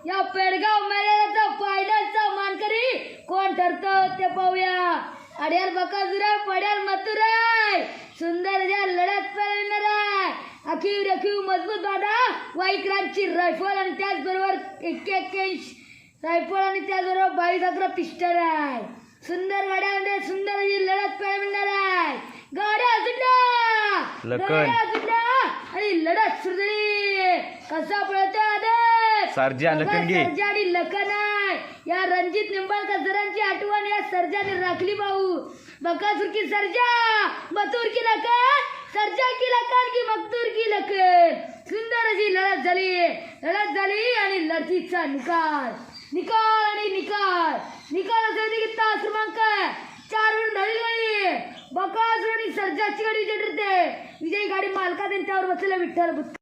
या पेडगाव मैदानाचा फायनलचा मानकरी कोण ठरतो ते पाहूया। अड्याल बकासुर पड्याल मथुराय सुंदर ज्या लढत पळणार आहे। अखीव मजबूत बाधा वाईकरांची रायफल आणि त्याचबरोबर 81 रायफल आणि त्याचबरोबर 22-11 पिस्टल आहे। सुंदर गाड्यामध्ये सुंदर अशी लढत मिळणार आहे। गाड्या सुद्धा आणि लढत सुरळी कसा पळतो आदेश सर्जा आणि लखन आहे। या रणजित निंबाळकर सरांची आठवण या सर्जाने राखली भाऊ। बकासूर की सर्जा मथुर की लखन सर्जा की लखन की मथुर की लखन। सुंदर अशी लढत झाली आणि लढतीचा निकाल असे की तास क्रमांक 4 वर झाली गाडी बकासूर आणि सर्जाची गाडी ठरते। विजयी गाडी मालकात त्यांच्यावर बसलेला विठ्ठल